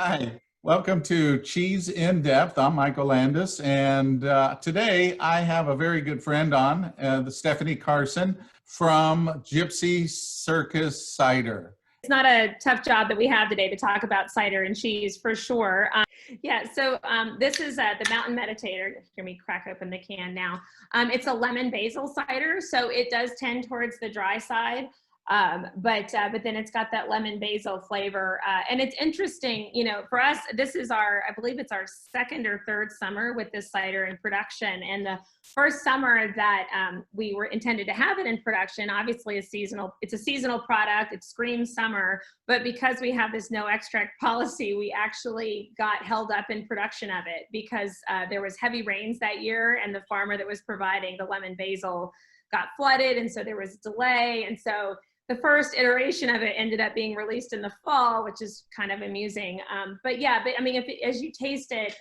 Hi, welcome to Cheese in Depth. I'm Michael Landis, and today I have a very good friend on, the Stephanie Carson from Gypsy Circus Cider. It's not a tough job that we have today to talk about cider and cheese for sure. This is the Mountain Meditator. Hear me crack open the can now. It's a lemon basil cider, so it does tend towards the dry side. But then it's got that lemon basil flavor. And it's interesting, you know, for us, this is I believe it's our second or third summer with this cider in production. And the first summer that we were intended to have it in production, obviously it's a seasonal product, it screams summer, but because we have this no extract policy, we actually got held up in production of it because there was heavy rains that year and the farmer that was providing the lemon basil got flooded. And so there was a delay. And so the first iteration of it ended up being released in the fall, which is kind of amusing. But I mean, as you taste it,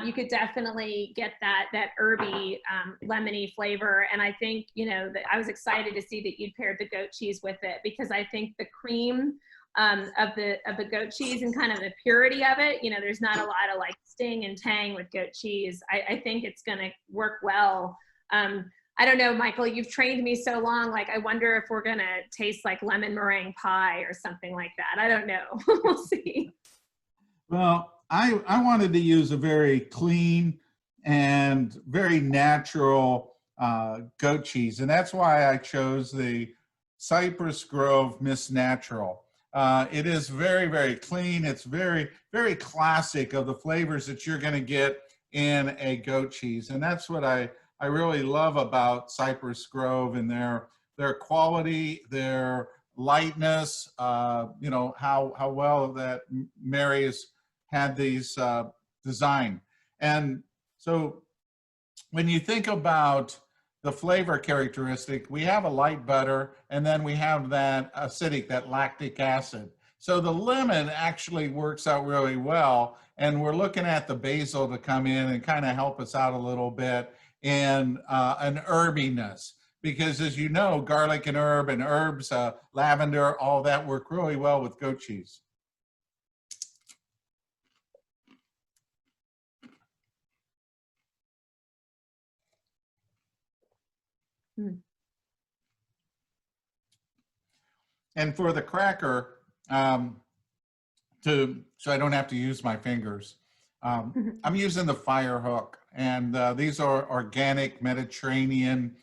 you could definitely get that herby, lemony flavor. And I think, you know, that I was excited to see that you'd paired the goat cheese with it because I think the cream of the goat cheese and kind of the purity of it, you know, there's not a lot of like sting and tang with goat cheese. I think it's going to work well. I don't know, Michael, you've trained me so long, like I wonder if we're gonna taste like lemon meringue pie or something like that. I don't know, we'll see. Well, I wanted to use a very clean and very natural goat cheese, and that's why I chose the Cypress Grove Miss Natural. It is very, very clean. It's very, very classic of the flavors that you're gonna get in a goat cheese, and that's what I really love about Cypress Grove and their quality, their lightness, you know, how well that Mary has had these designed. And so when you think about the flavor characteristic, we have a light butter and then we have that acidic, that lactic acid. So the lemon actually works out really well. And we're looking at the basil to come in and kind of help us out a little bit. And an herbiness, because as you know, garlic and herbs, lavender, all that work really well with goat cheese. Mm. And for the cracker, so I don't have to use my fingers, I'm using the fire hook, and these are organic Mediterranean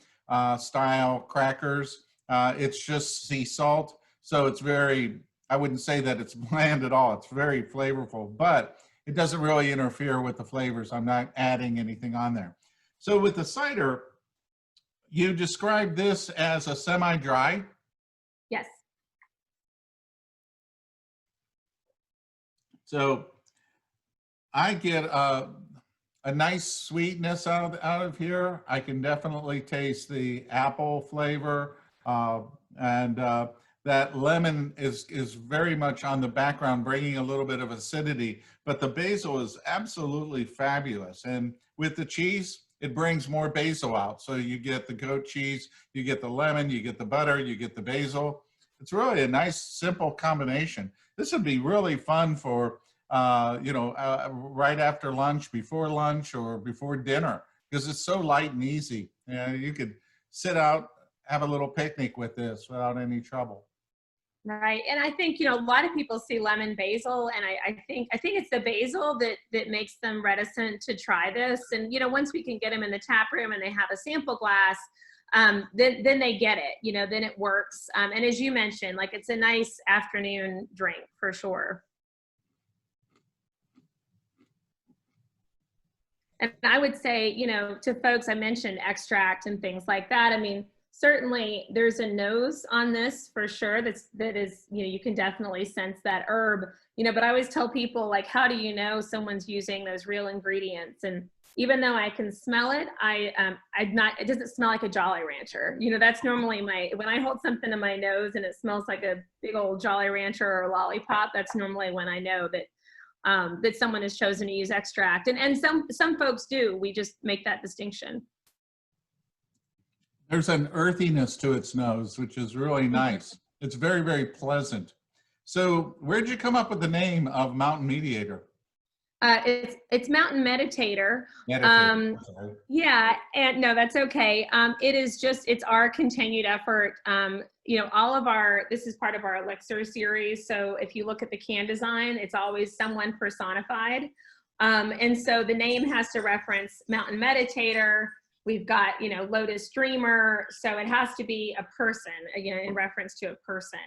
style crackers. It's just sea salt, so it's very, I wouldn't say that it's bland at all. It's very flavorful, but it doesn't really interfere with the flavors. I'm not adding anything on there. So with the cider, you described this as a semi-dry? Yes. So I get a nice sweetness out of here. I can definitely taste the apple flavor, and that lemon is very much on the background, bringing a little bit of acidity, but the basil is absolutely fabulous. And with the cheese, it brings more basil out. So you get the goat cheese, you get the lemon, you get the butter, you get the basil. It's really a nice, simple combination. This would be really fun for you know, right after lunch, before lunch, or before dinner, because it's so light and easy. You could sit out, have a little picnic with this without any trouble. Right, and I think, you know, a lot of people see lemon basil, and I think it's the basil that makes them reticent to try this. And you know, once we can get them in the tap room and they have a sample glass, then they get it. You know, then it works. And as you mentioned, like it's a nice afternoon drink for sure. And I would say, you know, to folks, I mentioned extract and things like that. I mean, certainly there's a nose on this for sure. That is, you know, you can definitely sense that herb, you know, but I always tell people, like, how do you know someone's using those real ingredients? And even though I can smell it, it doesn't smell like a Jolly Rancher. You know, that's normally when I hold something in my nose and it smells like a big old Jolly Rancher or a lollipop, that's normally when I know that that someone has chosen to use extract. And some folks do. We just make that distinction. There's an earthiness to its nose, which is really nice. It's very, very pleasant. So where'd you come up with the name of Mountain Mediator? It's Mountain Meditator. Meditator. Sorry. Yeah, and no, that's okay. It is just, it's our continued effort. You know, all of our, this is part of our elixir series. So if you look at the can design, it's always someone personified. And so the name has to reference Mountain Meditator. We've got, you know, Lotus Dreamer. So it has to be a person, again, in reference to a person.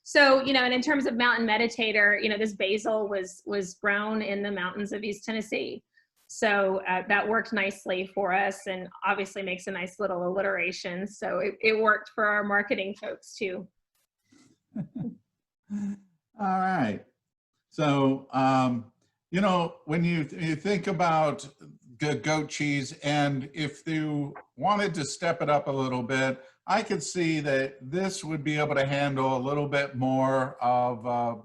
So, you know, and in terms of Mountain Meditator, you know, this basil was grown in the mountains of East Tennessee. So that worked nicely for us, and obviously makes a nice little alliteration. So it worked for our marketing folks too. All right. So, you know, when you think about goat cheese, and if you wanted to step it up a little bit, I could see that this would be able to handle a little bit more of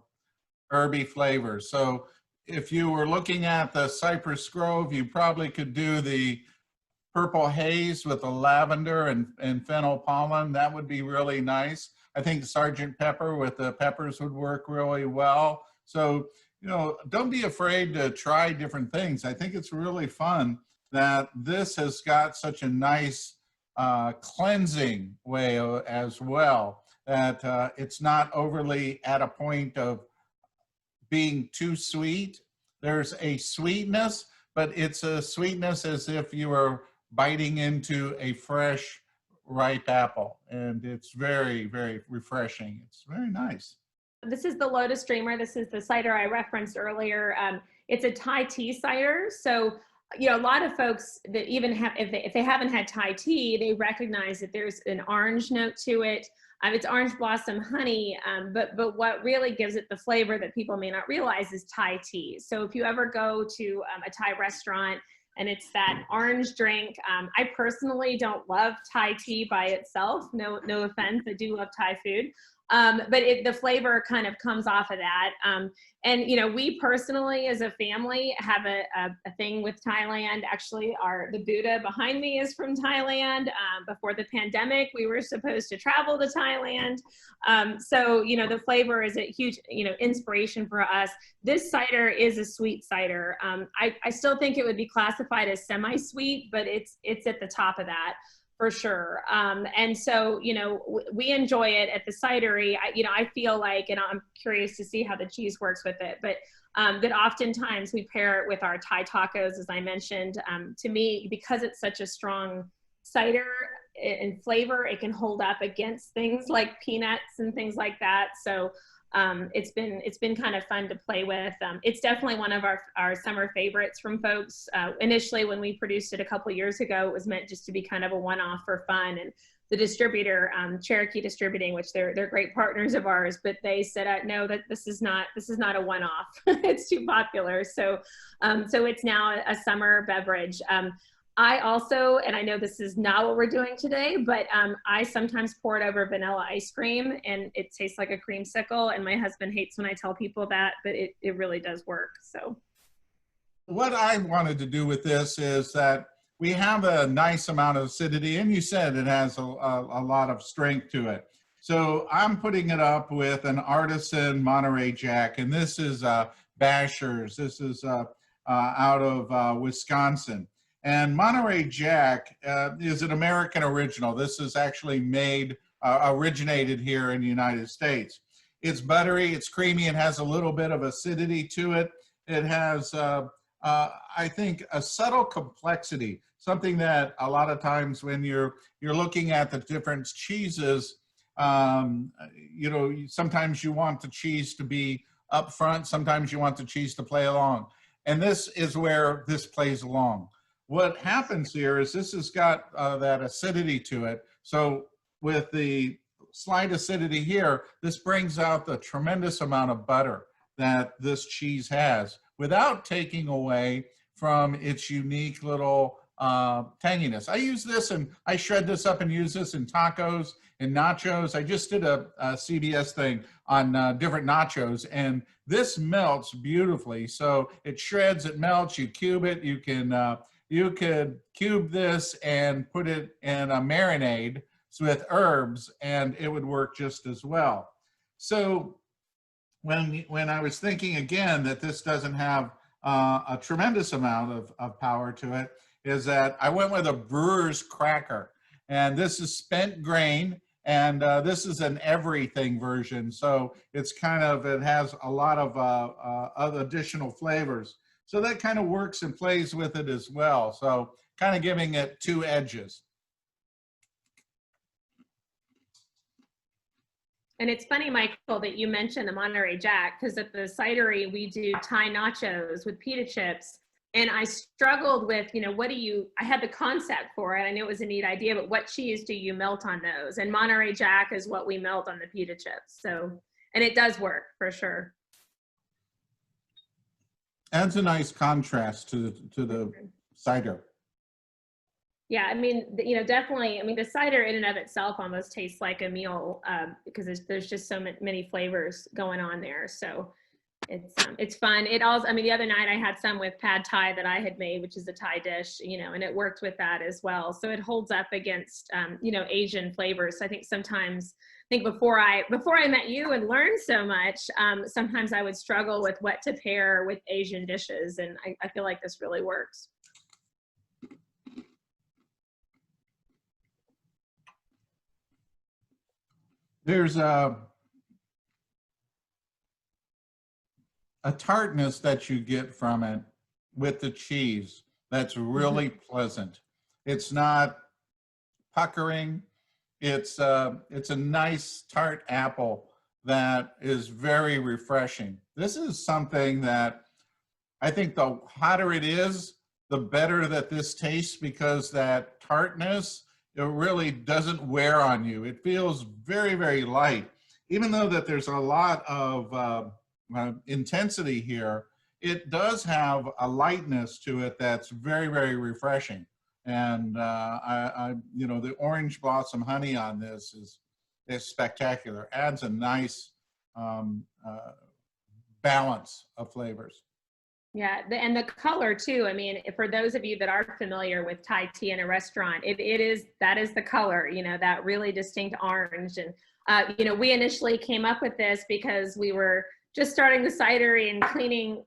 herby flavors. So if you were looking at the Cypress Grove, you probably could do the purple haze with the lavender and fennel pollen. That would be really nice. I think Sergeant Pepper with the peppers would work really well. So, you know, don't be afraid to try different things. I think it's really fun that this has got such a nice cleansing way as well, that it's not overly at a point of being too sweet. There's a sweetness, but it's a sweetness as if you were biting into a fresh, ripe apple. And it's very, very refreshing. It's very nice. This is the Lotus Dreamer. This is the cider I referenced earlier. It's a Thai tea cider. So, you know, a lot of folks that even have, if they haven't had Thai tea, they recognize that there's an orange note to it. It's orange blossom honey, but what really gives it the flavor that people may not realize is Thai tea. So if you ever go to a Thai restaurant and it's that orange drink, I personally don't love Thai tea by itself. No offense, I do love Thai food. But the flavor kind of comes off of that. And, you know, we personally as a family have a thing with Thailand. Actually, the Gouda behind me is from Thailand. Before the pandemic, we were supposed to travel to Thailand. So, you know, the flavor is a huge, you know, inspiration for us. This cider is a sweet cider. I still think it would be classified as semi-sweet, but it's at the top of that, for sure. And so, you know, we enjoy it at the cidery. You know, I feel like, and I'm curious to see how the cheese works with it, but that oftentimes we pair it with our Thai tacos, as I mentioned. To me, because it's such a strong cider in flavor, it can hold up against things like peanuts and things like that. So it's been kind of fun to play with. It's definitely one of our summer favorites from folks. Initially, when we produced it a couple years ago, it was meant just to be kind of a one-off for fun. And the distributor, Cherokee Distributing, which they're great partners of ours, but they said, no, that this is not a one-off. It's too popular. So it's now a summer beverage. I also, and I know this is not what we're doing today, but I sometimes pour it over vanilla ice cream and it tastes like a creamsicle. And my husband hates when I tell people that, but it really does work. So what I wanted to do with this is that we have a nice amount of acidity, and you said it has a lot of strength to it. So I'm putting it up with an artisan Monterey Jack, and this is Basher's. This is out of Wisconsin. And Monterey Jack is an American original. This is actually originated here in the United States. It's buttery, it's creamy, it has a little bit of acidity to it. It has, I think, a subtle complexity, something that a lot of times when you're looking at the different cheeses, you know, sometimes you want the cheese to be up front, sometimes you want the cheese to play along. And this is where this plays along. What happens here is this has got that acidity to it. So with the slight acidity here, this brings out the tremendous amount of butter that this cheese has without taking away from its unique little tanginess. I use this and I shred this up and use this in tacos and nachos. I just did a CBS thing on different nachos, and this melts beautifully. So it shreds, it melts, you cube it, you could cube this and put it in a marinade with herbs and it would work just as well. So when I was thinking again that this doesn't have a tremendous amount of power to it, is that I went with a brewer's cracker. And this is spent grain, and this is an everything version. So it's kind of, it has a lot of additional flavors. So that kind of works and plays with it as well. So kind of giving it two edges. And it's funny, Michael, that you mentioned the Monterey Jack, because at the cidery, we do Thai nachos with pita chips. And I struggled with, you know, I had the concept for it. I knew it was a neat idea, but what cheese do you melt on those? And Monterey Jack is what we melt on the pita chips. So, and it does work for sure. Adds a nice contrast to the cider. Yeah, I mean, you know, definitely. I mean, the cider in and of itself almost tastes like a meal because there's just so many flavors going on there. So it's fun. It also, I mean, the other night I had some with pad thai that I had made, which is a Thai dish, you know, and it worked with that as well. So it holds up against, you know, Asian flavors. So I think sometimes, before I met you and learned so much, sometimes I would struggle with what to pair with Asian dishes. And I feel like this really works. There's a tartness that you get from it with the cheese that's really pleasant. It's not puckering. It's a nice tart apple that is very refreshing. This is something that I think the hotter it is, the better that this tastes, because that tartness, it really doesn't wear on you. It feels very, very light. Even though that there's a lot of intensity here, it does have a lightness to it that's very, very refreshing. And you know, the orange blossom honey on this is spectacular. Adds a nice balance of flavors. Yeah, and the color too. I mean, for those of you that are familiar with Thai tea in a restaurant, that is the color, you know, that really distinct orange. And you know, we initially came up with this because we were just starting the cidery and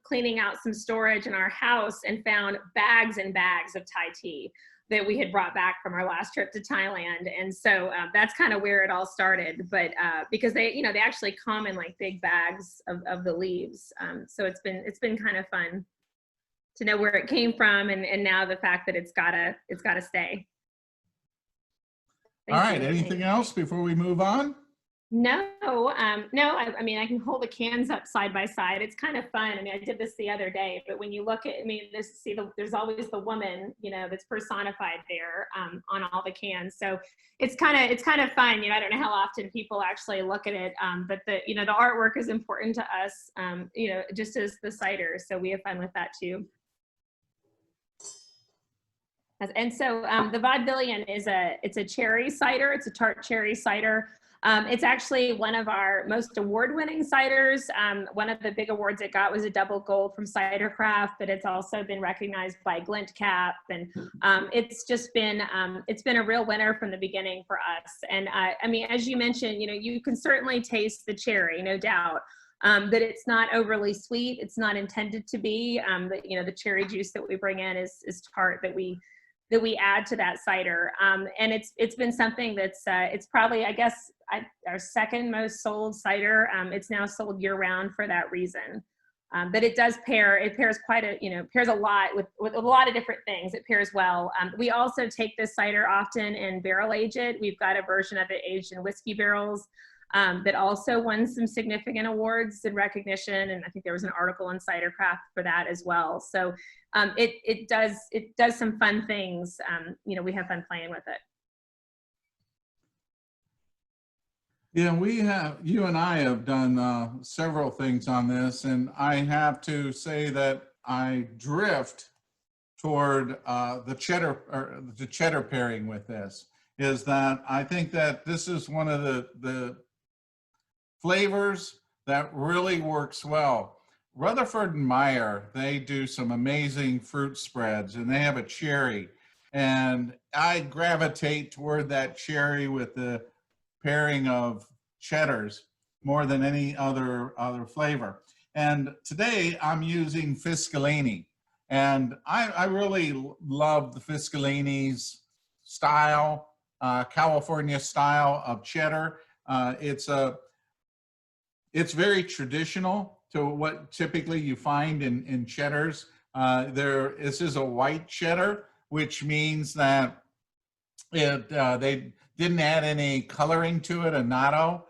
cleaning out some storage in our house, and found bags and bags of Thai tea that we had brought back from our last trip to Thailand. And so that's kind of where it all started. But because they actually come in like big bags of the leaves. So it's been kind of fun to know where it came from, and now the fact that it's gotta stay. All right, anything else before we move on? No, no. I mean, I can hold the cans up side by side. It's kind of fun. I mean, I did this the other day, but when you look at, I mean, there's always the woman, you know, that's personified there on all the cans. So it's kind of fun. You know, I don't know how often people actually look at it, but the artwork is important to us, you know, just as the cider. So we have fun with that too. And so the Vaudevillian it's a cherry cider. It's a tart cherry cider. It's actually one of our most award-winning ciders. One of the big awards it got was a double gold from Cidercraft, but it's also been recognized by Glint Cap, and it's been a real winner from the beginning for us. And I mean, as you mentioned, you know, you can certainly taste the cherry, no doubt. That it's not overly sweet. It's not intended to be. You know, the cherry juice that we bring in is tart that we add to that cider. And it's been something that's, it's probably, I guess, our second most sold cider. It's now sold year round for that reason. But it pairs quite a, you know, pairs a lot with a lot of different things. It pairs well. We also take this cider often and barrel age it. We've got a version of it aged in whiskey barrels that also won some significant awards and recognition. And I think there was an article in Cidercraft for that as well. So it does some fun things. You know, we have fun playing with it. Yeah, you and I have done several things on this, and I have to say that I drift toward the cheddar pairing with this. Is that I think that this is one of the flavors that really works well. Rutherford and Meyer, they do some amazing fruit spreads, and they have a cherry, and I gravitate toward that cherry with the pairing of cheddars. more than any other flavor. And today I'm using Fiscalini. And I really love the Fiscalini's style, California style of cheddar. It's very traditional to what typically you find in cheddars. This is a white cheddar, which means that they didn't add any coloring to it. Annatto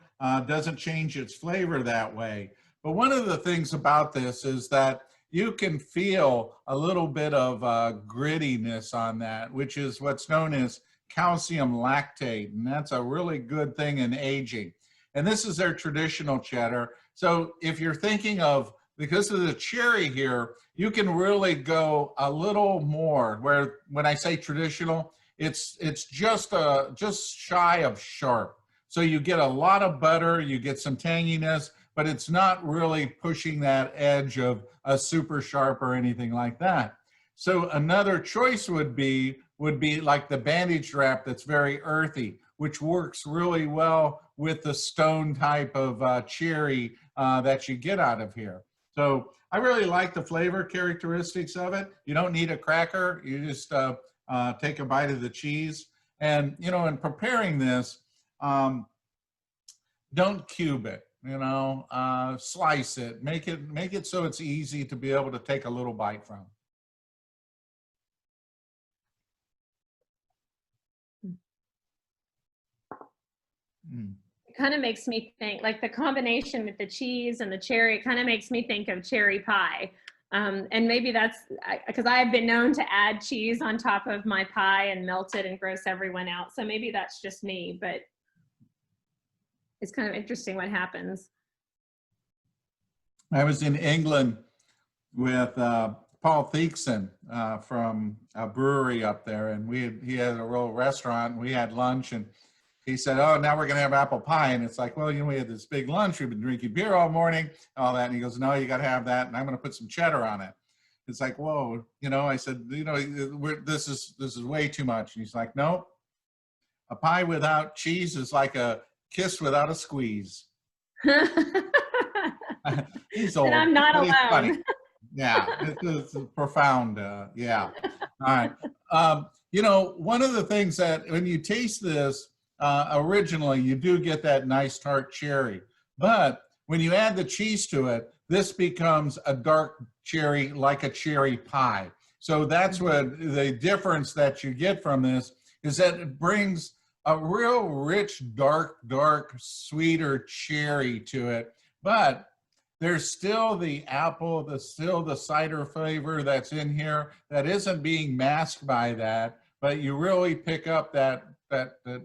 doesn't change its flavor that way. But one of the things about this is that you can feel a little bit of grittiness on that, which is what's known as calcium lactate, and that's a really good thing in aging. And this is their traditional cheddar. So if you're thinking of, because of the cherry here, you can really go a little more, where when I say traditional, it's just shy of sharp. So you get a lot of butter, you get some tanginess, but it's not really pushing that edge of a super sharp or anything like that. So another choice would be like the Bandaged wrap that's very earthy, which works really well with the stone type of cherry that you get out of here. So I really like the flavor characteristics of it. You don't need a cracker. You just take a bite of the cheese. And, you know, in preparing this, don't cube it, you know, slice it, make it so it's easy to be able to take a little bite from. It kind of makes me think, like the combination with the cheese and the cherry, it kind of makes me think of cherry pie. And maybe that's because I've been known to add cheese on top of my pie and melt it and gross everyone out. So maybe that's just me, but it's kind of interesting what happens. I was in England with Paul Theekson from a brewery up there, and he had a real restaurant, and we had lunch, and he said, oh, now we're going to have apple pie. And it's like, well, you know, we had this big lunch. We've been drinking beer all morning, all that. And he goes, no, you got to have that. And I'm going to put some cheddar on it. It's like, whoa, you know, I said, you know, this is way too much. And he's like, no, a pie without cheese is like a kiss without a squeeze. He's old. And I'm not alone. Funny. Yeah, it's profound. Yeah. All right. You know, one of the things that when you taste this, originally, you do get that nice tart cherry. But when you add the cheese to it, this becomes a dark cherry, like a cherry pie. So that's what the difference that you get from this is, that it brings a real rich, dark, sweeter cherry to it. But there's still the apple, still the cider flavor that's in here that isn't being masked by that, but you really pick up that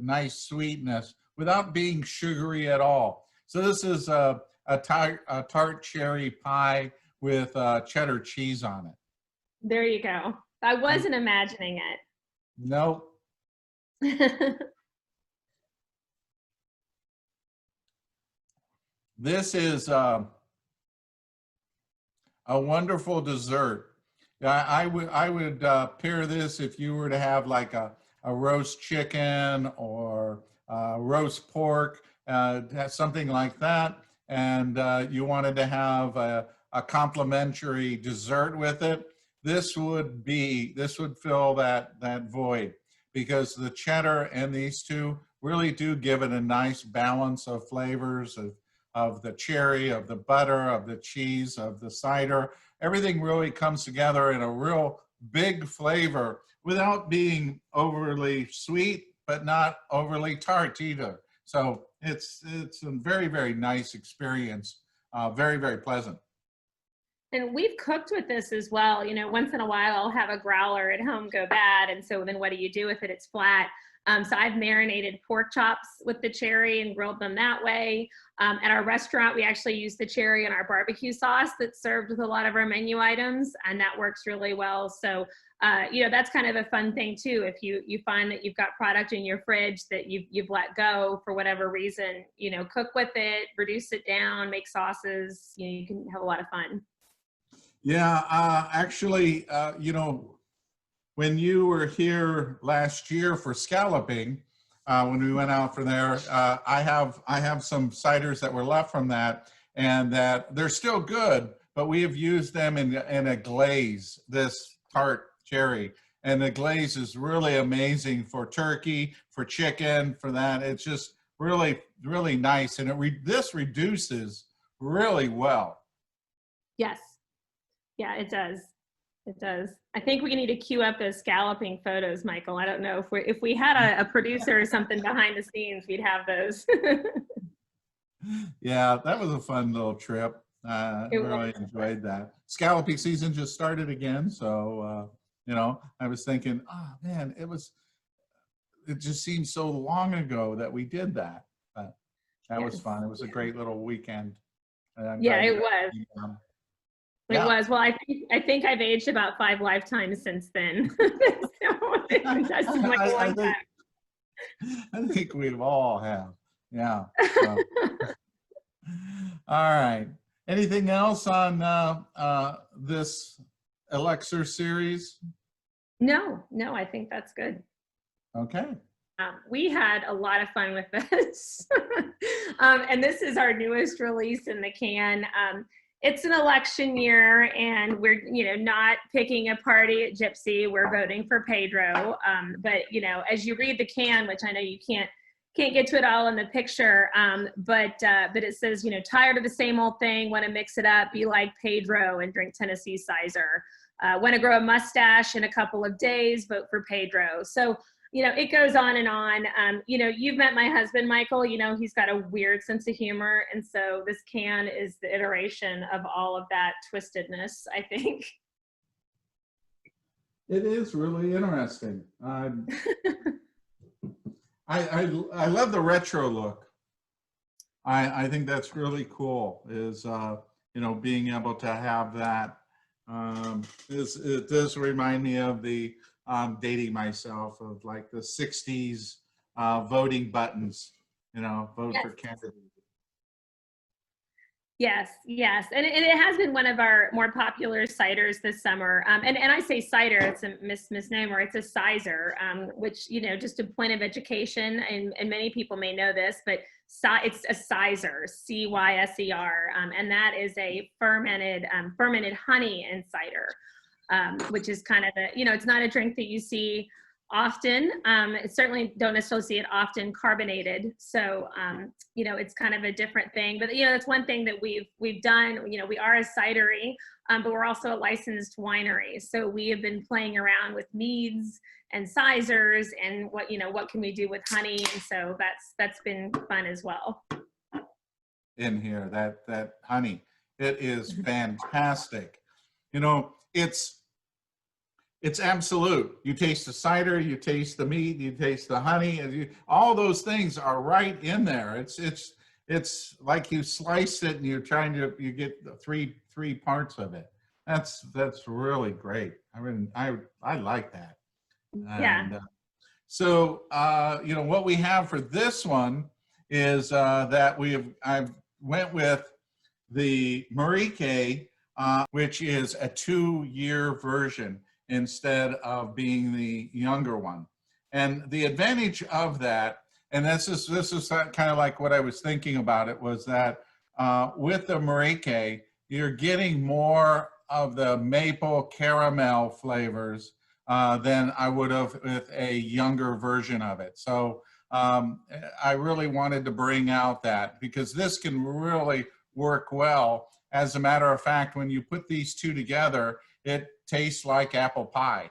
nice sweetness without being sugary at all. So this is a tart cherry pie with cheddar cheese on it. There you go. I wasn't imagining it. Nope. This is a wonderful dessert. I would pair this if you were to have like a roast chicken or roast pork, something like that, and you wanted to have a complimentary dessert with it. This would fill that void, because the cheddar and these two really do give it a nice balance of flavors of the cherry, of the butter, of the cheese, of the cider. Everything really comes together in a real big flavor without being overly sweet, but not overly tart either. So it's a very, very nice experience. Very, very pleasant. And we've cooked with this as well. You know, once in a while I'll have a growler at home go bad. And so then what do you do with it? It's flat. So I've marinated pork chops with the cherry and grilled them that way. At our restaurant, we actually use the cherry in our barbecue sauce that's served with a lot of our menu items, and that works really well. So, you know, that's kind of a fun thing too. If you find that you've got product in your fridge that you've let go for whatever reason, you know, cook with it, reduce it down, make sauces, you know, you can have a lot of fun. Yeah, actually, you know, when you were here last year for scalloping, when we went out from there. I have some ciders that were left from that, and that they're still good, but we have used them in a glaze, this tart cherry. And the glaze is really amazing for turkey, for chicken, for that. It's just really, really nice. And this reduces really well. Yes. Yeah, it does. It does. I think we need to queue up those scalloping photos, Michael. I don't know if we had a producer or something behind the scenes, we'd have those. Yeah, that was a fun little trip. Really enjoyed that. Scalloping season just started again, so I was thinking, oh man, it just seems so long ago that we did that, but that was fun. It was a great little weekend. Yeah, it was. It Yeah. was. Well, I think I've aged about 5 lifetimes since then. So it does seem like a long time. I think we all have. Yeah. So. All right. Anything else on this Elixir series? No, I think that's good. Okay. We had a lot of fun with this. And this is our newest release in the can. It's an election year, and we're not picking a party at Gypsy. We're voting for Pedro. But as you read the can, which I know you can't get to it all in the picture, but it says, tired of the same old thing, want to mix it up, be like Pedro and drink Tennessee Cider. Want to grow a mustache in a couple of days, vote for Pedro. So, it goes on and on. You've met my husband, Michael. He's got a weird sense of humor. And so this can is the iteration of all of that twistedness, I think. It is really interesting. I love the retro look. I think that's really cool, is being able to have that. It does remind me of the dating myself of like the 60s voting buttons, vote for candidate. Yes. And it has been one of our more popular ciders this summer. And I say cider, it's a misnomer, it's a sizer, which, just a point of education, and many people may know this, but it's a sizer, C-Y-S-E-R, and that is a fermented honey and cider, which is kind of it's not a drink that you see often. Certainly don't necessarily see it often carbonated. So, it's kind of a different thing, but that's one thing that we've done. We are a cidery, but we're also a licensed winery. So we have been playing around with meads and sizers and what can we do with honey. And so that's been fun as well. In here, that honey, it is fantastic. It's absolute. You taste the cider, you taste the meat, you taste the honey, and all those things are right in there. It's like you slice it and you get the three parts of it. That's really great. I like that. Yeah. And, so what we have for this one is that I went with the Marique, which is a 2-year version instead of being the younger one. And the advantage of that, and this is kind of like what I was thinking about it, was that with the Marique, you're getting more of the maple caramel flavors than I would have with a younger version of it. So I really wanted to bring out that, because this can really work well. As a matter of fact, when you put these two together, it tastes like apple pie.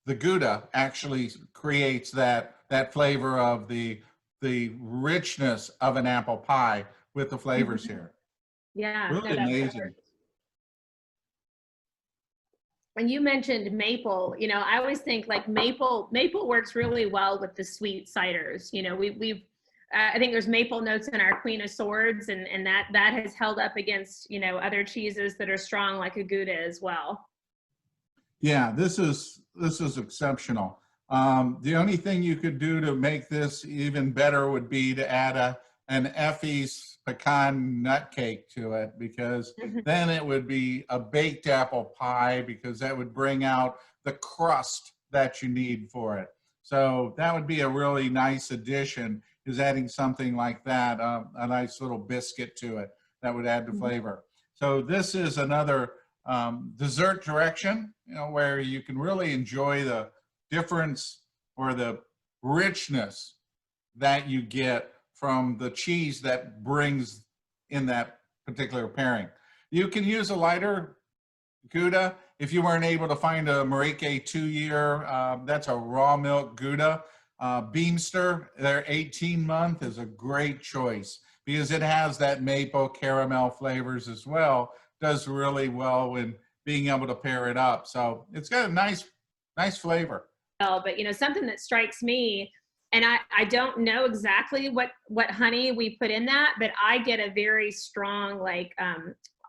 The Gouda actually creates that flavor of the richness of an apple pie with the flavors here. Yeah, really amazing. When you mentioned maple, I always think like maple works really well with the sweet ciders. I think there's maple notes in our Queen of Swords, and that has held up against, other cheeses that are strong like a Gouda as well. Yeah, this is exceptional. The only thing you could do to make this even better would be to add an Effie's pecan nut cake to it, because then it would be a baked apple pie, because that would bring out the crust that you need for it. So that would be a really nice addition, is adding something like that, a nice little biscuit to it that would add the flavor. So this is another dessert direction, you know, where you can really enjoy the difference or the richness that you get from the cheese that brings in that particular pairing. You can use a lighter Gouda. If you weren't able to find a Mareke 2-year, that's a raw milk Gouda. Beamster, their 18-month is a great choice because it has that maple caramel flavors as well. Does really well when being able to pair it up. So it's got a nice flavor. But, you know, something that strikes me, and I don't know exactly what honey we put in that, but I get a very strong, like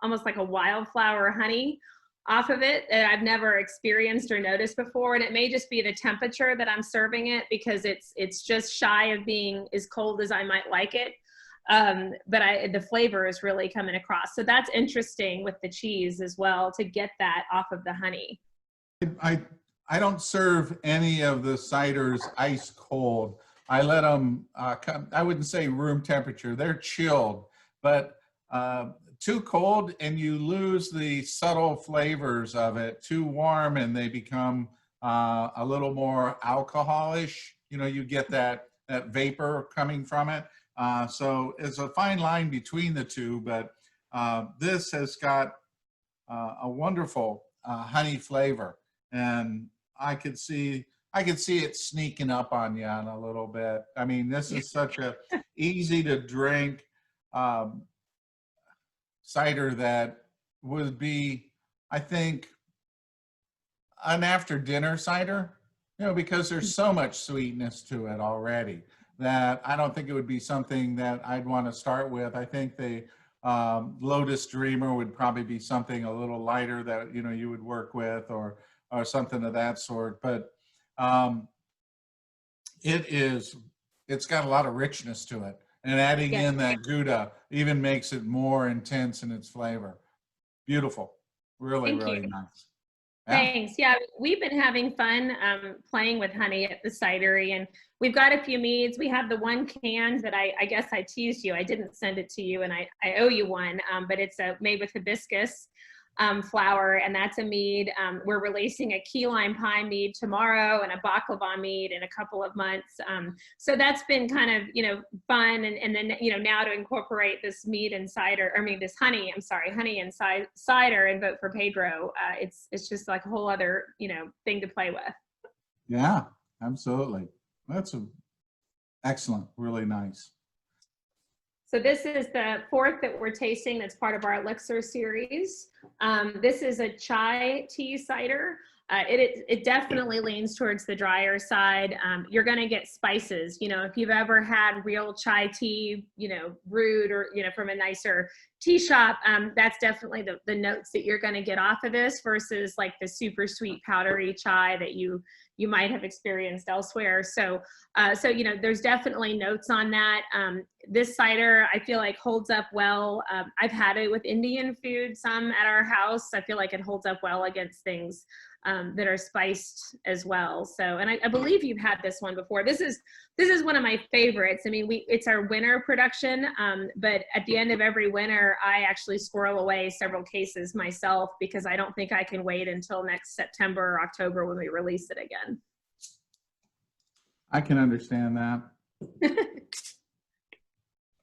almost like a wildflower honey off of it that I've never experienced or noticed before. And it may just be the temperature that I'm serving it, because it's just shy of being as cold as I might like it. But the flavor is really coming across. So that's interesting with the cheese as well, to get that off of the honey. I don't serve any of the ciders ice cold. I let them come, I wouldn't say room temperature, they're chilled, but too cold and you lose the subtle flavors of it. Too warm and they become a little more alcoholish. You know, you get that vapor coming from it. So it's a fine line between the two, but this has got a wonderful honey flavor, and I could see it sneaking up on you in a little bit. I mean, this is such a easy to drink cider that would be, I think, an after dinner cider, you know, because there's so much sweetness to it already that I don't think it would be something that I'd want to start with. I think the Lotus Dreamer would probably be something a little lighter that, you know, you would work with, or something of that sort. But it's got a lot of richness to it, and adding in that Gouda even makes it more intense in its flavor. Beautiful, really nice. Yeah. Thanks. Yeah, we've been having fun playing with honey at the cidery, and we've got a few meads. We have the one can that I guess I teased you. I didn't send it to you, and I owe you one, but it's made with hibiscus flour, and that's a mead. We're releasing a key lime pie mead tomorrow and a baklava mead in a couple of months. So that's been kind of, you know, fun. And then, you know, now to incorporate this mead and cider, this honey, honey and cider, and vote for Pedro. It's just like a whole other, you know, thing to play with. Yeah, absolutely. That's excellent, really nice. So this is the fourth that we're tasting that's part of our Elixir series. This is a chai tea cider. It definitely leans towards the drier side. You're gonna get spices. You know, if you've ever had real chai tea, you know, brewed or, you know, from a nicer tea shop, that's definitely the notes that you're gonna get off of this, versus like the super sweet powdery chai that you might have experienced elsewhere. So you know, there's definitely notes on that. This cider, I feel like, holds up well. I've had it with Indian food, some at our house. I feel like it holds up well against things that are spiced as well. So, and I believe you've had this one before. This is one of my favorites. I mean, it's our winter production, but at the end of every winter, I actually squirrel away several cases myself, because I don't think I can wait until next September or October when we release it again. I can understand that.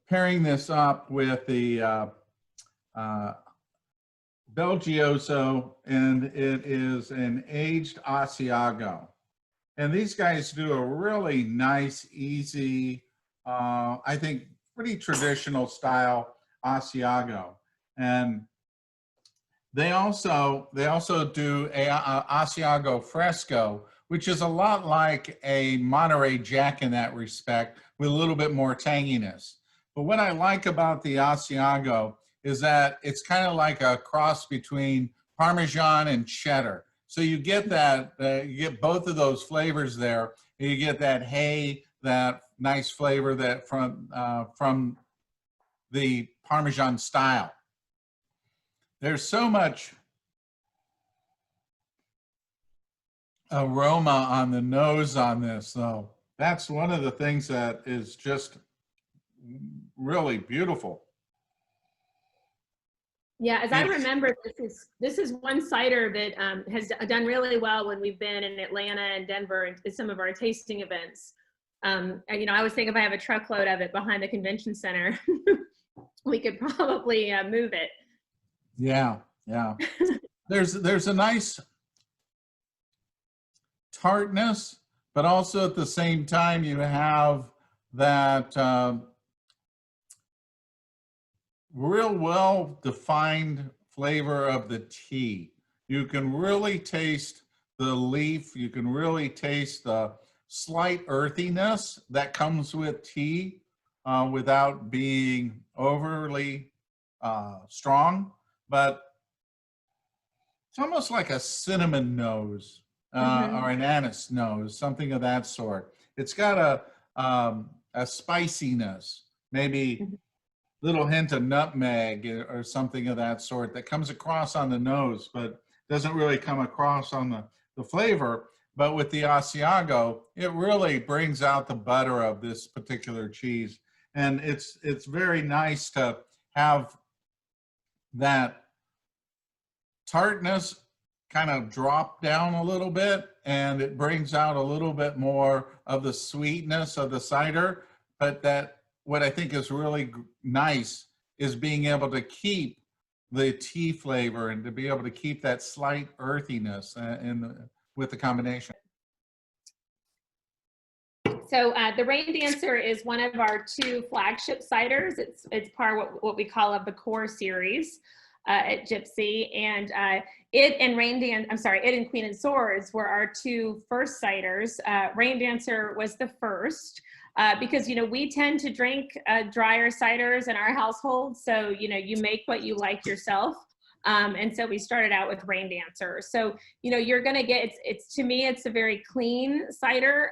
Pairing this up with the Belgioso, and it is an aged Asiago. And these guys do a really nice, easy, I think pretty traditional style Asiago. And they also do a Asiago Fresco, which is a lot like a Monterey Jack in that respect, with a little bit more tanginess. But what I like about the Asiago is that it's kind of like a cross between Parmesan and Cheddar. So you get that, you get both of those flavors there. You get that hay, that nice flavor that from the Parmesan style. There's so much aroma on the nose on this, though. That's one of the things that is just really beautiful. Yeah, as I remember, this is one cider that has done really well when we've been in Atlanta and Denver and some of our tasting events. And, you know, I always think if I have a truckload of it behind the convention center, we could probably move it. Yeah, yeah. There's a nice tartness, but also at the same time you have that real well defined flavor of the tea. You can really taste the leaf. You can really taste the slight earthiness that comes with tea without being overly strong, but it's almost like a cinnamon nose or an anise nose, something of that sort. It's got a spiciness, maybe little hint of nutmeg or something of that sort that comes across on the nose, but doesn't really come across on the flavor. But with the Asiago, it really brings out the butter of this particular cheese. And it's very nice to have that tartness kind of drop down a little bit, and it brings out a little bit more of the sweetness of the cider. But that what I think is really nice is being able to keep the tea flavor and to be able to keep that slight earthiness with the combination. So the Raindancer is one of our 2 flagship ciders. It's part of what we call of the core series at Gypsy, and it and Queen and Swords were our 2 first ciders. Raindancer was the first. Because, you know, we tend to drink drier ciders in our household. So, you know, you make what you like yourself. And so we started out with Raindancer. So, you know, you're going to get, to me, it's a very clean cider.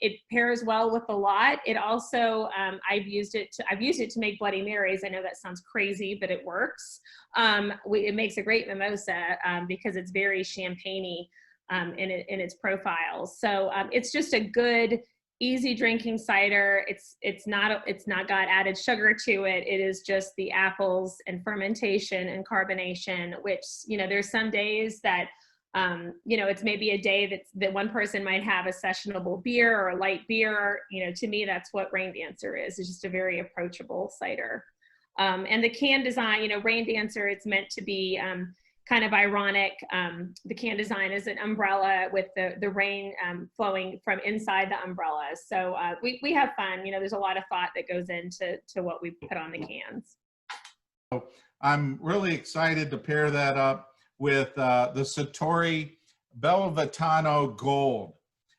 It pairs well with a lot. It also, I've used it to make Bloody Marys. I know that sounds crazy, but it works. It makes a great mimosa because it's very champagne-y in its profile. So it's just a good, easy drinking cider. It's not got added sugar to it. It is just the apples and fermentation and carbonation, which, you know, there's some days that, you know, it's maybe a day that one person might have a sessionable beer or a light beer. You know, to me, that's what Raindancer is. It's just a very approachable cider. And the can design, you know, Raindancer, it's meant to be kind of ironic. The can design is an umbrella with the rain flowing from inside the umbrella. So we have fun. You know, there's a lot of thought that goes into what we put on the cans. So I'm really excited to pair that up with the Sartori BellaVitano Gold.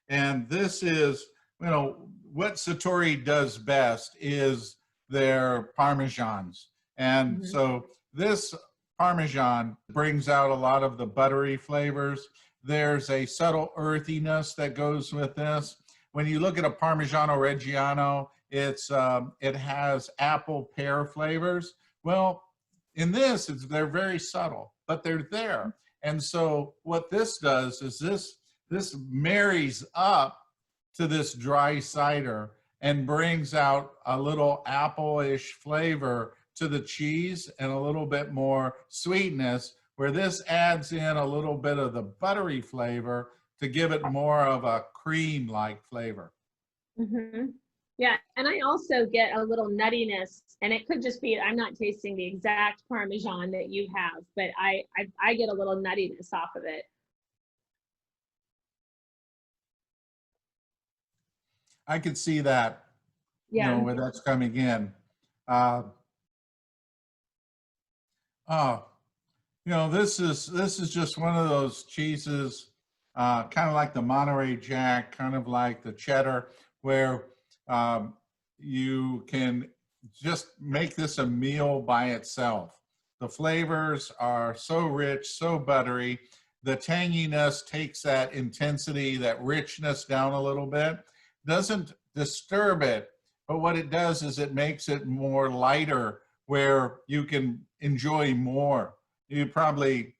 And this is, you know, what Sartori does best is their Parmesans. And so this Parmesan brings out a lot of the buttery flavors. There's a subtle earthiness that goes with this. When you look at a Parmigiano Reggiano, it has apple pear flavors. Well, in this, they're very subtle, but they're there. And so what this does is this marries up to this dry cider and brings out a little apple-ish flavor to the cheese and a little bit more sweetness, where this adds in a little bit of the buttery flavor to give it more of a cream-like flavor. Yeah, and I also get a little nuttiness, and it could just be, I'm not tasting the exact Parmesan that you have, but I get a little nuttiness off of it. I could see that, Yeah. you know, where that's coming in. You know, this is just one of those cheeses, kind of like the Monterey Jack, kind of like the Cheddar, where you can just make this a meal by itself. The flavors are so rich, so buttery. The tanginess takes that intensity, that richness down a little bit. Doesn't disturb it, but what it does is it makes it more lighter, where you can enjoy more. You probably,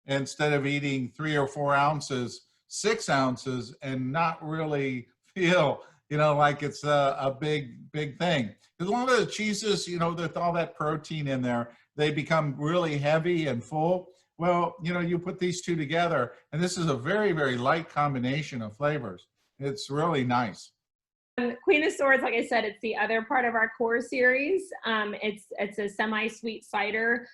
instead of eating 3 or 4 ounces, 6 ounces and not really feel, you know, like it's a big thing. Because a lot of the cheeses, you know, with all that protein in there, they become really heavy and full. Well, you know, you put these two together, and this is a very light combination of flavors. It's really nice. Queen of Swords, like I said, it's the other part of our core series. It's a semi-sweet cider.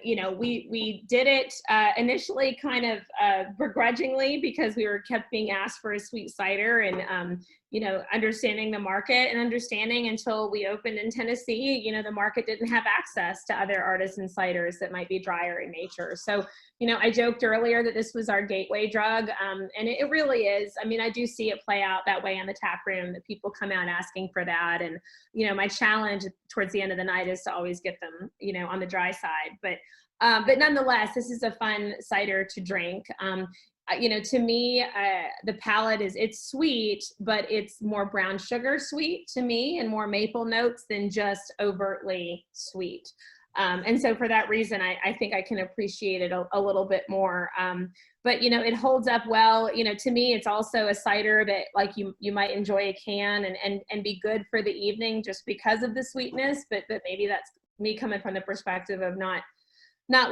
You know, we did it initially kind of begrudgingly because we were kept being asked for a sweet cider, and you know, understanding the market and understanding until we opened in Tennessee, you know, the market didn't have access to other artisan ciders that might be drier in nature. So, you know, I joked earlier that this was our gateway drug, and it really is. I mean, I do see it play out that way in the tap room, that people come out asking for that. And, you know, my challenge towards the end of the night is to always get them, you know, on the dry side. But nonetheless, this is a fun cider to drink. You know, to me, the palate it's sweet, but it's more brown sugar sweet to me and more maple notes than just overtly sweet. And so for that reason, I think I can appreciate it a little bit more. But, you know, it holds up well. You know, to me, it's also a cider that like you might enjoy a can and be good for the evening just because of the sweetness. But maybe that's me coming from the perspective of not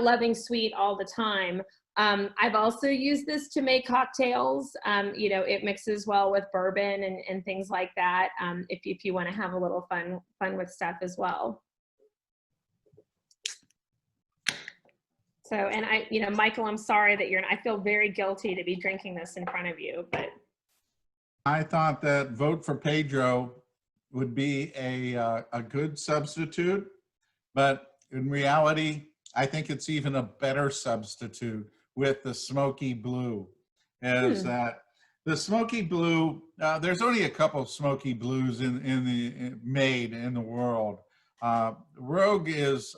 loving sweet all the time. I've also used this to make cocktails. You know, it mixes well with bourbon and things like that. If you want to have a little fun with stuff as well. So, and you know, Michael, I'm sorry that I feel very guilty to be drinking this in front of you, but. I thought that Vote for Pedro would be a good substitute, but in reality, I think it's even a better substitute with the Smoky Blue. Is that the Smoky Blue? There's only a couple of Smoky Blues made in the world. Rogue is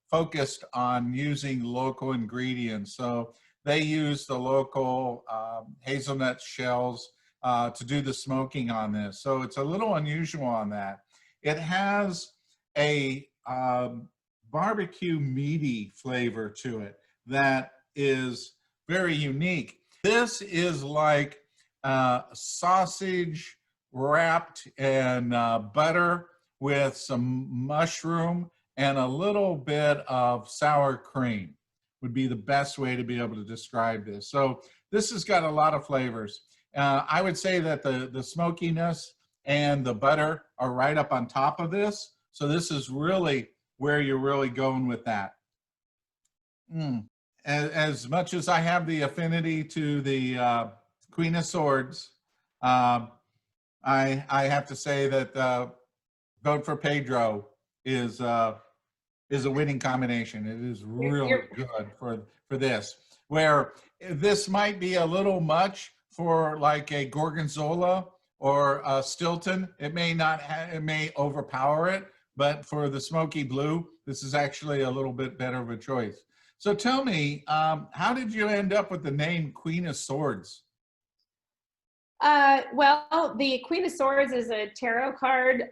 focused on using local ingredients, so they use the local hazelnut shells to do the smoking on this. So it's a little unusual on that. It has a barbecue meaty flavor to it that is very unique. This is like sausage wrapped in butter with some mushroom and a little bit of sour cream would be the best way to be able to describe this. So this has got a lot of flavors. I would say that the smokiness and the butter are right up on top of this. So this is really where you're really going with that. As much as I have the affinity to the Queen of Swords, I have to say that Vote for Pedro is a winning combination. It is really good for this. Where this might be a little much for like a Gorgonzola or a Stilton. It may not. It may overpower it. But for the Smoky Blue, this is actually a little bit better of a choice. So tell me, how did you end up with the name Queen of Swords? Well, the Queen of Swords is a tarot card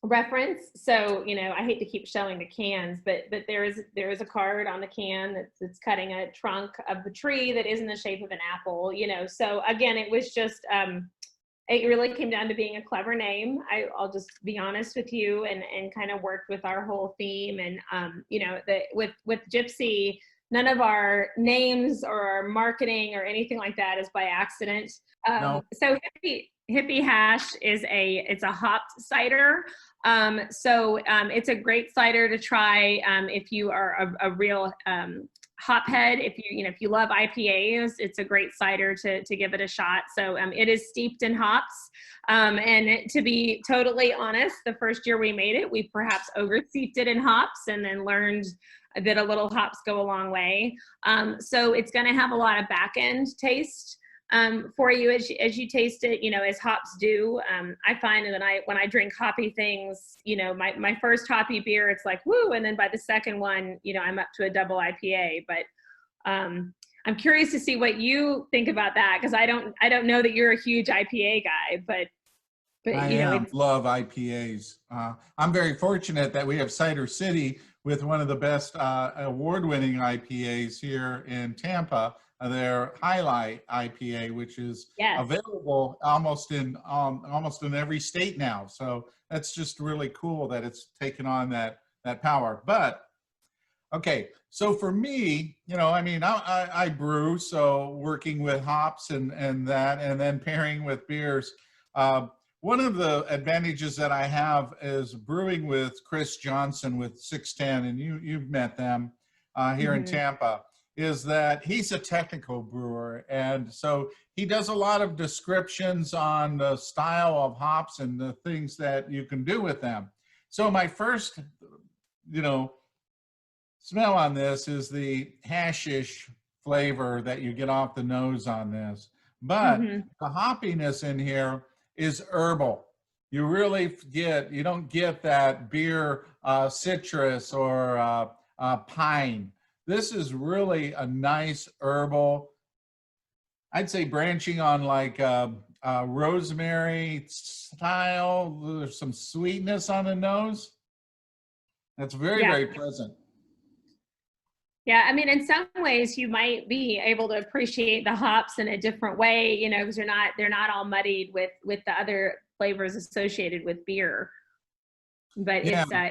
reference. So, you know, I hate to keep showing the cans, but there is a card on the can that's cutting a trunk of the tree that is in the shape of an apple, you know. So again, it was just, it really came down to being a clever name. I'll just be honest with you, and kind of worked with our whole theme. And, you know, with Gypsy, none of our names or our marketing or anything like that is by accident. No. So Hippie Hash it's a hopped cider. So it's a great cider to try if you are a real hophead. If you love IPAs, it's a great cider to give it a shot. So it is steeped in hops. And to be totally honest, the first year we made it, we perhaps oversteeped it in hops and then learned that a little hops go a long way. So it's going to have a lot of back end taste for you as you taste it, you know, as hops do. I find that when I drink hoppy things, you know, my first hoppy beer, it's like, woo. And then by the second one, you know, I'm up to a double IPA. But I'm curious to see what you think about that, because I don't know that you're a huge IPA guy, but I love IPAs. I'm very fortunate that we have Cider City with one of the best award-winning IPAs here in Tampa, their Highlight IPA, which is Yes. available almost in every state now. So that's just really cool that it's taken on that power. But okay, so for me, you know, I mean, I brew, so working with hops and that, and then pairing with beers. One of the advantages that I have is brewing with Chris Johnson with 610, and you've met them here in Tampa, is that he's a technical brewer. And so he does a lot of descriptions on the style of hops and the things that you can do with them. So my first, you know, smell on this is the hashish flavor that you get off the nose on this. But the hoppiness in here is herbal. You really you don't get that beer citrus or pine. This is really a nice herbal, I'd say branching on like rosemary style. There's some sweetness on the nose. That's very pleasant. Yeah, I mean, in some ways you might be able to appreciate the hops in a different way, you know, because they're not all muddied with the other flavors associated with beer. But yeah,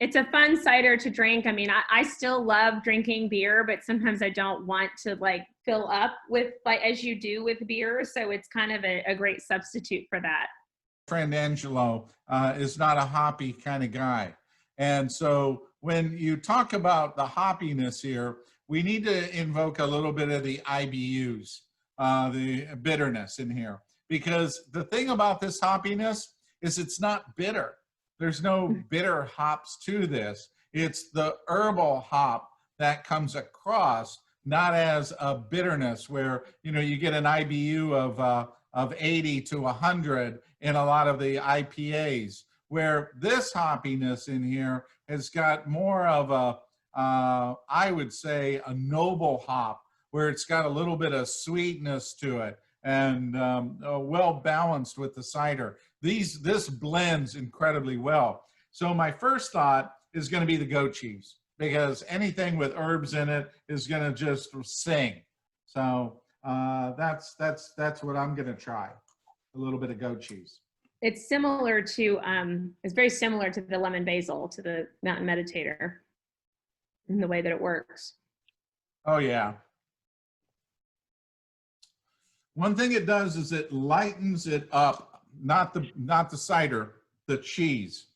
it's a fun cider to drink. I mean, I still love drinking beer, but sometimes I don't want to like fill up with like as you do with beer. So it's kind of a great substitute for that. Friend Angelo is not a hoppy kind of guy. And so when you talk about the hoppiness here, we need to invoke a little bit of the IBUs, the bitterness in here. Because the thing about this hoppiness is it's not bitter. There's no bitter hops to this. It's the herbal hop that comes across, not as a bitterness where, you know, you get an IBU of 80 to 100 in a lot of the IPAs, where this hoppiness in here has got more of a, I would say, a noble hop, where it's got a little bit of sweetness to it and well balanced with the cider. This blends incredibly well. So my first thought is going to be the goat cheese, because anything with herbs in it is going to just sing. So that's what I'm going to try, a little bit of goat cheese. It's similar to, it's very similar to the lemon basil, to the Mountain Meditator in the way that it works. Oh yeah. One thing it does is it lightens it up, not the cider, the cheese.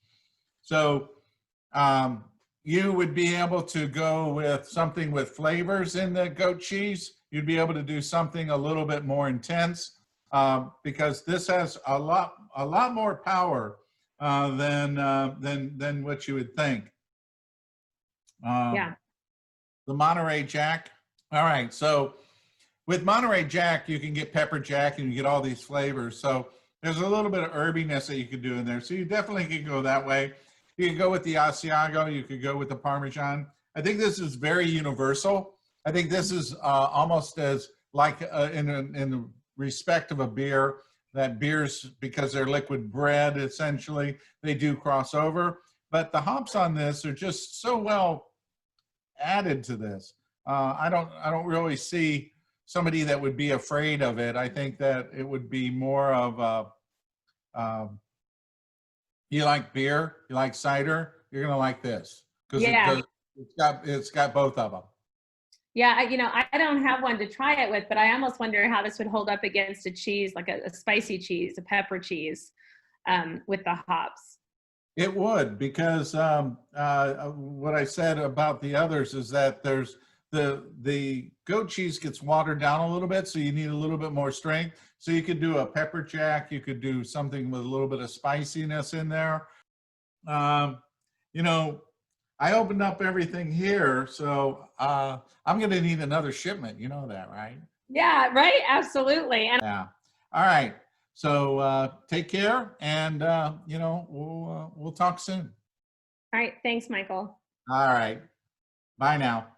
So you would be able to go with something with flavors in the goat cheese. You'd be able to do something a little bit more intense. Because this has a lot more power than what you would think. Yeah. The Monterey Jack. All right, so with Monterey Jack, you can get pepper jack and you get all these flavors. So there's a little bit of herbiness that you could do in there. So you definitely can go that way. You can go with the Asiago. You could go with the Parmesan. I think this is very universal. I think this is almost as like in the respect of a beer, that beers, because they're liquid bread, essentially, they do cross over. But the hops on this are just so well added to this. I don't really see somebody that would be afraid of it. I think that it would be more of a, you like beer, you like cider, you're gonna like this, because it's got both of them. Yeah, you know, I don't have one to try it with, but I almost wonder how this would hold up against a cheese, like a spicy cheese, a pepper cheese, with the hops. It would, because what I said about the others is that there's the goat cheese gets watered down a little bit, so you need a little bit more strength. So you could do a pepper jack, you could do something with a little bit of spiciness in there. You know, I opened up everything here, so I'm going to need another shipment. You know that, right? Yeah, right. Absolutely. And yeah. All right. So take care, and you know, we'll talk soon. All right. Thanks, Michael. All right. Bye now.